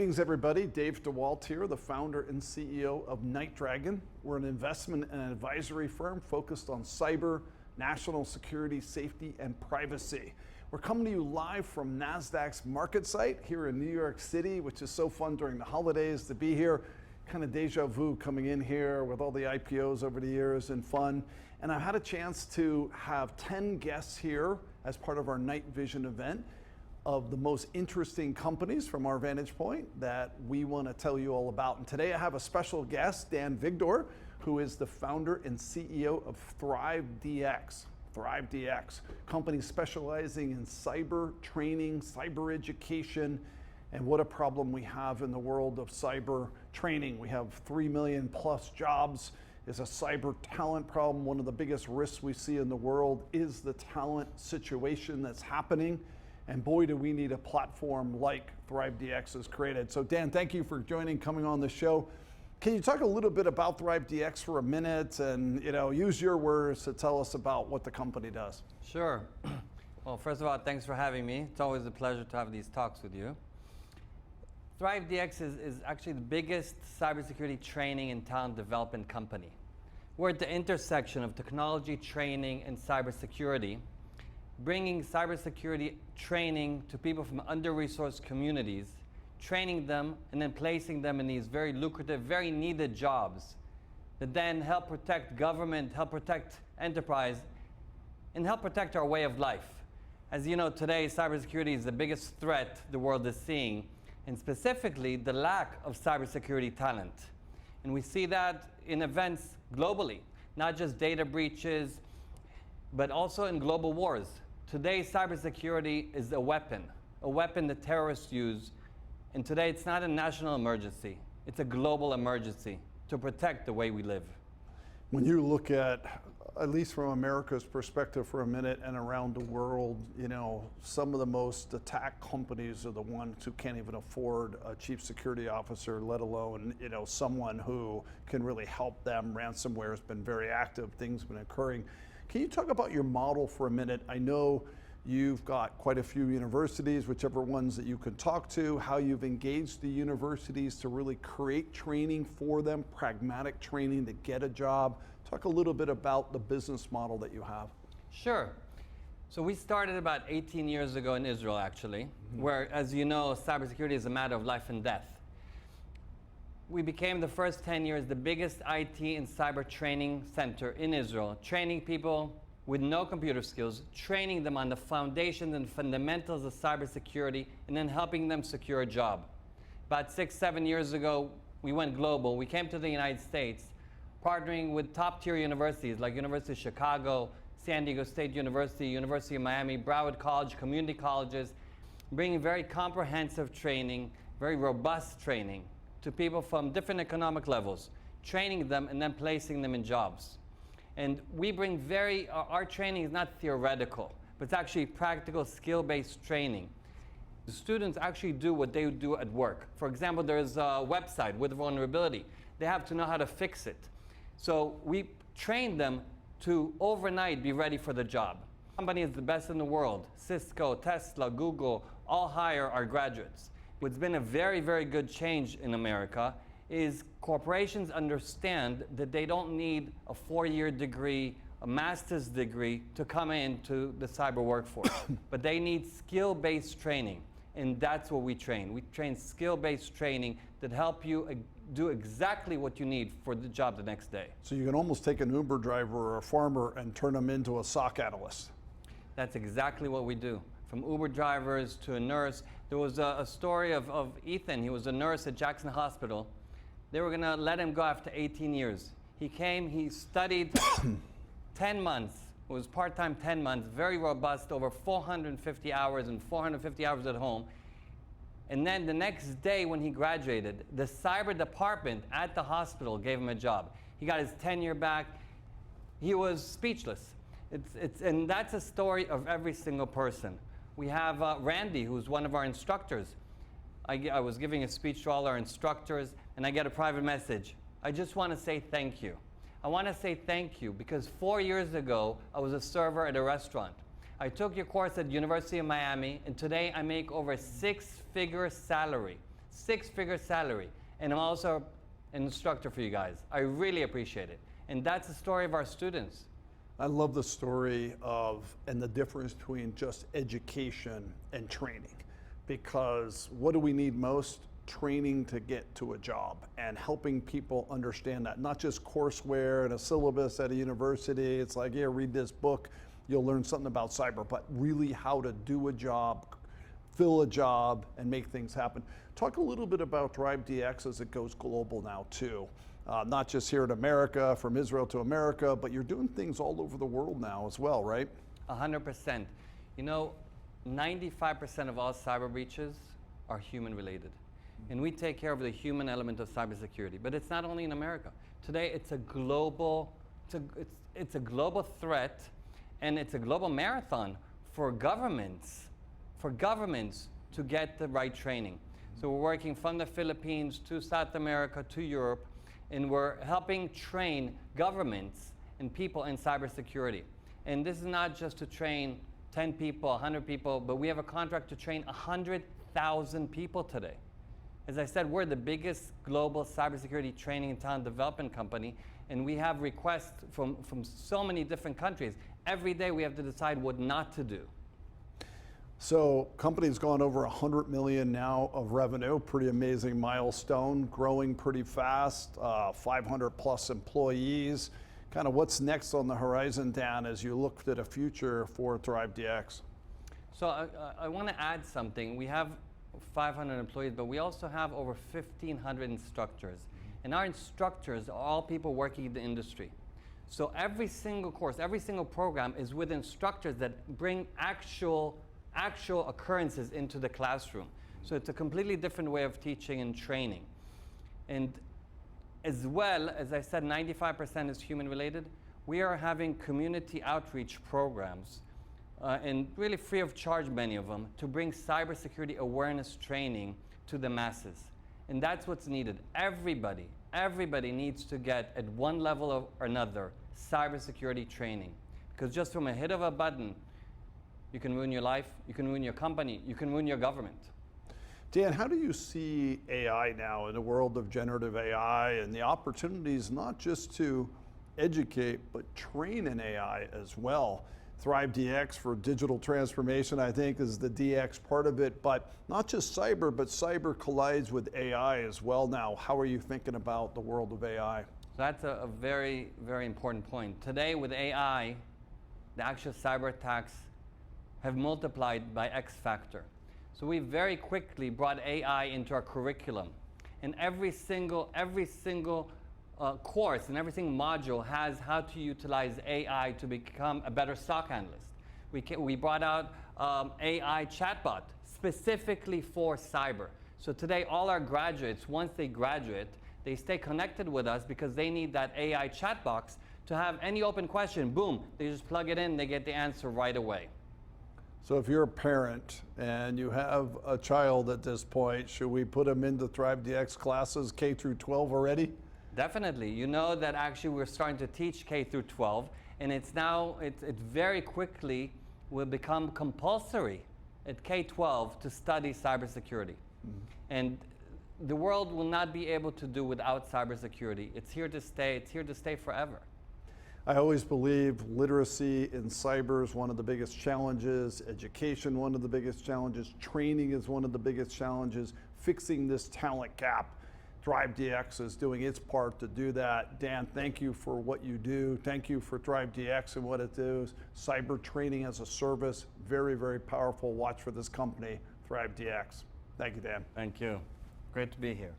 Greetings, everybody. Dave DeWalt here, the founder and CEO of NightDragon. We're an investment and advisory firm focused on cyber, national security, safety, and privacy. We're coming to you live from NASDAQ's market site here in New York City, which is so fun during the holidays to be here. Kind of deja vu coming in here with all the IPOs over the years and fun. And I've had a chance to have 10 guests here as part of our NightVision event of the most interesting companies from our vantage point that we want to tell you all about. And today I have a special guest, Dan Vigdor, who is the founder and CEO of ThriveDX. ThriveDX, company specializing in cyber training, cyber education, and what a problem we have in the world of cyber training. We have 3 million plus jobs. It's a cyber talent problem. One of the biggest risks we see in the world is the talent situation that's happening. And boy, do we need a platform like ThriveDX has created. So Dan, thank you for coming on the show. Can you talk a little bit about ThriveDX for a minute and use your words to tell us about what the company does? Sure. Well, first of all, thanks for having me. It's always a pleasure to have these talks with you. ThriveDX is actually the biggest cybersecurity training and talent development company. We're at the intersection of technology, training, and cybersecurity, bringing cybersecurity training to people from under-resourced communities, training them, and then placing them in these very lucrative, very needed jobs that then help protect government, help protect enterprise, and help protect our way of life. As you know, today, cybersecurity is the biggest threat the world is seeing, and specifically the lack of cybersecurity talent. And we see that in events globally, not just data breaches, but also in global wars. Today, cybersecurity is a weapon that terrorists use. And today, it's not a national emergency. It's a global emergency to protect the way we live. When you look at least from America's perspective for a minute and around the world, some of the most attacked companies are the ones who can't even afford a chief security officer, let alone, someone who can really help them. Ransomware has been very active, things have been occurring. Can you talk about your model for a minute? I know you've got quite a few universities, whichever ones that you can talk to, how you've engaged the universities to really create training for them, pragmatic training to get a job. Talk a little bit about the business model that you have. Sure. So we started about 18 years ago in Israel, actually, where, as you know, cybersecurity is a matter of life and death. We became the first 10 years the biggest IT and cyber training center in Israel, training people with no computer skills, training them on the foundations and fundamentals of cybersecurity, and then helping them secure a job. About 6-7 years ago, we went global. We came to the United States, partnering with top-tier universities like University of Chicago, San Diego State University, University of Miami, Broward College, community colleges, bringing very comprehensive training, very robust training to people from different economic levels, training them and then placing them in jobs. And we bring our training is not theoretical, but it's actually practical, skill-based training. The students actually do what they do at work. For example, there's a website with vulnerability. They have to know how to fix it. So we train them to overnight be ready for the job. The company is the best in the world. Cisco, Tesla, Google, all hire our graduates. What's been a very, very good change in America is corporations understand that they don't need a 4-year degree, a master's degree to come into the cyber workforce, but they need skill-based training, and that's what we train. We train skill-based training that help you do exactly what you need for the job the next day. So you can almost take an Uber driver or a farmer and turn them into a SOC analyst. That's exactly what we do. From Uber drivers to a nurse. There was a story of Ethan. He was a nurse at Jackson Hospital. They were going to let him go after 18 years. He came, he studied 10 months. It was part-time 10 months, very robust, over 450 hours and 450 hours at home. And then the next day when he graduated, the cyber department at the hospital gave him a job. He got his tenure back. He was speechless. And that's a story of every single person. We have Randy, who's one of our instructors. I was giving a speech to all our instructors, and I get a private message. I just want to say thank you. I want to say thank you because 4 years ago, I was a server at a restaurant. I took your course at University of Miami, and today I make over 6-figure salary. 6-figure salary. And I'm also an instructor for you guys. I really appreciate it. And that's the story of our students. I love the story and the difference between just education and training, because what do we need most? Training to get to a job, and helping people understand that, not just courseware and a syllabus at a university. It's like, yeah, read this book, you'll learn something about cyber, but really how to do a job, fill a job, and make things happen. Talk a little bit about ThriveDX as it goes global now too. Not just here in America, from Israel to America, but you're doing things all over the world now as well, right? 100%. You know, 95% of all cyber breaches are human related. And we take care of the human element of cybersecurity. But it's not only in America. Today, it's a global, it's a global threat, and it's a global marathon for governments to get the right training. So we're working from the Philippines to South America to Europe, and we're helping train governments and people in cybersecurity. And this is not just to train 10 people, 100 people, but we have a contract to train 100,000 people today. As I said, we're the biggest global cybersecurity training and talent development company, and we have requests from so many different countries. Every day we have to decide what not to do. So company's gone over 100 million now of revenue, pretty amazing milestone, growing pretty fast, 500 plus employees. Kind of what's next on the horizon, Dan, as you look to the future for ThriveDX? So I want to add something. We have 500 employees, but we also have over 1,500 instructors. And our instructors are all people working in the industry. So every single course, every single program is with instructors that bring actual occurrences into the classroom. So it's a completely different way of teaching and training. And as well, as I said, 95% is human related. We are having community outreach programs, and really free of charge, many of them, to bring cybersecurity awareness training to the masses. And that's what's needed. Everybody needs to get, at one level or another, cybersecurity training. Because just from a hit of a button, you can ruin your life, you can ruin your company, you can ruin your government. Dan, how do you see AI now in the world of generative AI and the opportunities not just to educate, but train in AI as well? ThriveDX for digital transformation, I think, is the DX part of it, but not just cyber, but cyber collides with AI as well now. How are you thinking about the world of AI? That's a very, very important point. Today with AI, the actual cyber attacks have multiplied by X factor. So we very quickly brought AI into our curriculum. And every single course and every single module has how to utilize AI to become a better SOC analyst. We brought out AI chatbot specifically for cyber. So today all our graduates, once they graduate, they stay connected with us because they need that AI chat box to have any open question, boom, they just plug it in, they get the answer right away. So if you're a parent and you have a child at this point, should we put them into ThriveDX classes K through 12 already? Definitely. You know that actually we're starting to teach K through 12, and it's very quickly will become compulsory at K-12 to study cybersecurity. And the world will not be able to do without cybersecurity. It's here to stay. It's here to stay forever. I always believe literacy in cyber is one of the biggest challenges, education one of the biggest challenges, training is one of the biggest challenges, fixing this talent gap. ThriveDX is doing its part to do that. Dan, thank you for what you do. Thank you for ThriveDX and what it does. Cyber training as a service, very, very powerful. Watch for this company, ThriveDX. Thank you, Dan. Thank you. Great to be here.